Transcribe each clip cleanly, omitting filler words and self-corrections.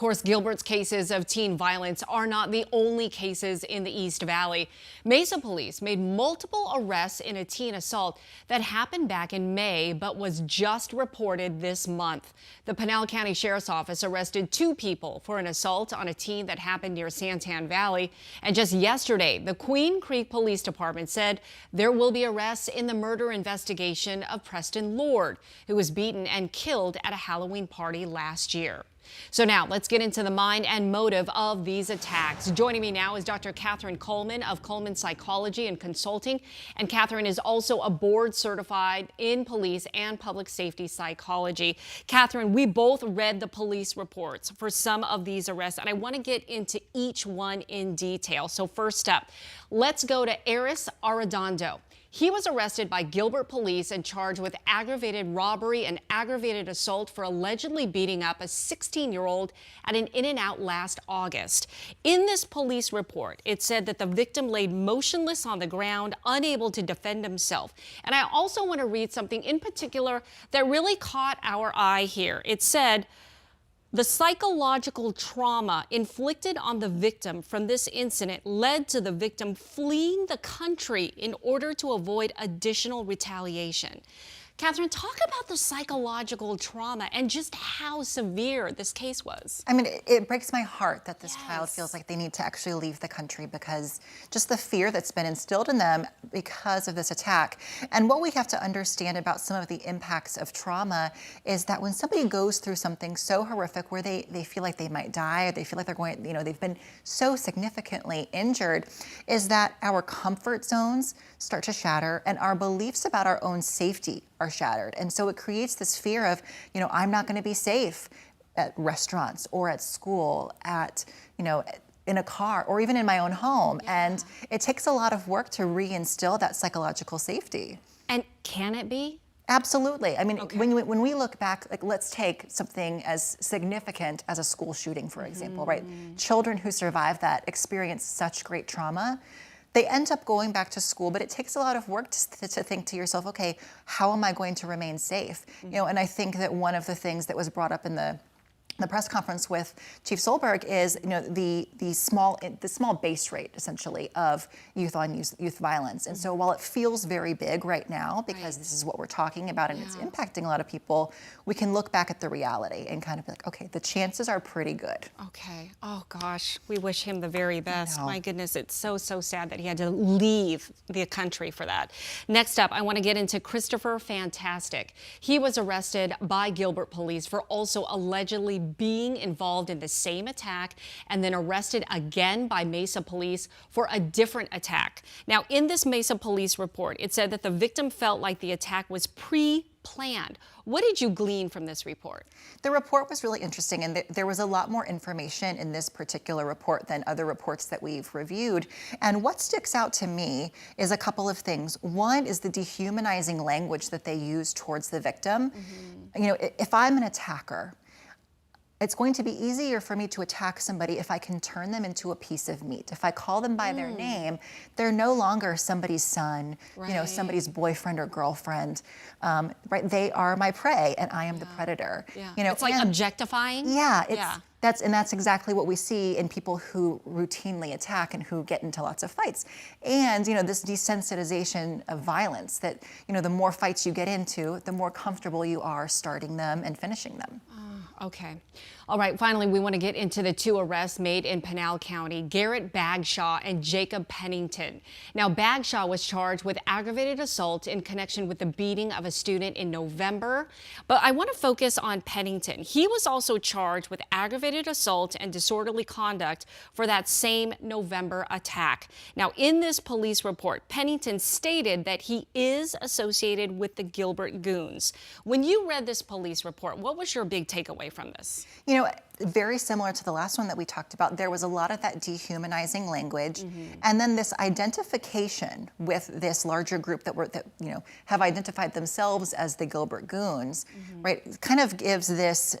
Of course, Gilbert's cases of teen violence are not the only cases in the East Valley. Mesa police made multiple arrests in a teen assault that happened back in May but was just reported this month. The Pinal County Sheriff's Office arrested 2 people for an assault on a teen that happened near Santan Valley. And just yesterday, the Queen Creek Police Department said there will be arrests in the murder investigation of Preston Lord, who was beaten and killed at a Halloween party last year. So now let's get into the mind and motive of these attacks. Joining me now is Dr. Katherine Kuhlman of Kuhlman Psychology and Consulting. And Katherine is also a board certified in police and public safety psychology. Katherine, we both read the police reports for some of these arrests, and I want to get into each one in detail. So first up, let's go to Eris Arredondo. He was arrested by Gilbert police and charged with aggravated robbery and aggravated assault for allegedly beating up a 16-year-old at an In-N-Out last August. In this police report, it said that the victim laid motionless on the ground, unable to defend himself. And I also want to read something in particular that really caught our eye here. It said, the psychological trauma inflicted on the victim from this incident led to the victim fleeing the country in order to avoid additional retaliation. Katherine, talk about the psychological trauma and just how severe this case was. I mean, it breaks my heart that this child feels like they need to actually leave the country because just the fear that's been instilled in them because of this attack. And what we have to understand about some of the impacts of trauma is that when somebody goes through something so horrific where they feel like they might die, or they feel like they're going, they've been so significantly injured, is that our comfort zones start to shatter and our beliefs about our own safety are shattered. And so it creates this fear of, I'm not going to be safe at restaurants or at school, in a car or even in my own home. Yeah. And it takes a lot of work to reinstill that psychological safety. And can it be? Absolutely. I mean, okay. when we look back, let's take something as significant as a school shooting, for example, right? Children who survive that experience such great trauma. They end up going back to school, but it takes a lot of work to think to yourself, okay, how am I going to remain safe? And I think that one of the things that was brought up in the press conference with Chief Solberg is, the small base rate essentially of youth violence. And so while it feels very big right now, because this is what we're talking about and it's impacting a lot of people, we can look back at the reality and kind of be like, okay, the chances are pretty good. Okay. Oh gosh, we wish him the very best. My goodness, it's so sad that he had to leave the country for that. Next up, I want to get into Christopher Fantastic. He was arrested by Gilbert police for also allegedly being involved in the same attack and then arrested again by Mesa police for a different attack. Now, in this Mesa police report, it said that the victim felt like the attack was pre-planned. What did you glean from this report? The report was really interesting, and there was a lot more information in this particular report than other reports that we've reviewed. And what sticks out to me is a couple of things. One is the dehumanizing language that they use towards the victim. If I'm an attacker, it's going to be easier for me to attack somebody if I can turn them into a piece of meat. If I call them by their name, they're no longer somebody's son, somebody's boyfriend or girlfriend, right? They are my prey and I am the predator. It's like objectifying? That's exactly what we see in people who routinely attack and who get into lots of fights. And, this desensitization of violence that, the more fights you get into, the more comfortable you are starting them and finishing them. Okay. All right. Finally, we want to get into the 2 arrests made in Pinal County, Garrett Bagshaw and Jacob Pennington. Now, Bagshaw was charged with aggravated assault in connection with the beating of a student in November. But I want to focus on Pennington. He was also charged with aggravated assault and disorderly conduct for that same November attack. Now, in this police report, Pennington stated that he is associated with the Gilbert Goons. When you read this police report, what was your big takeaway from this? Very similar to the last one that we talked about, there was a lot of that dehumanizing language, and then this identification with this larger group that have identified themselves as the Gilbert Goons, right? It kind of gives this,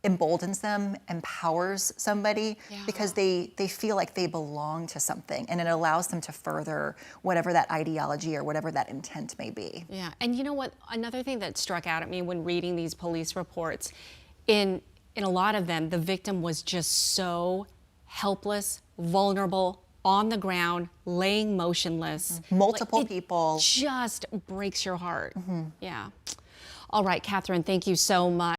emboldens them, empowers somebody because they feel like they belong to something, and it allows them to further whatever that ideology or whatever that intent may be. Yeah, and you know what? Another thing that struck out at me when reading these police reports, in in a lot of them, the victim was just so helpless, vulnerable, on the ground, laying motionless. Multiple It people. just breaks your heart. Yeah. All right, Katherine, thank you so much.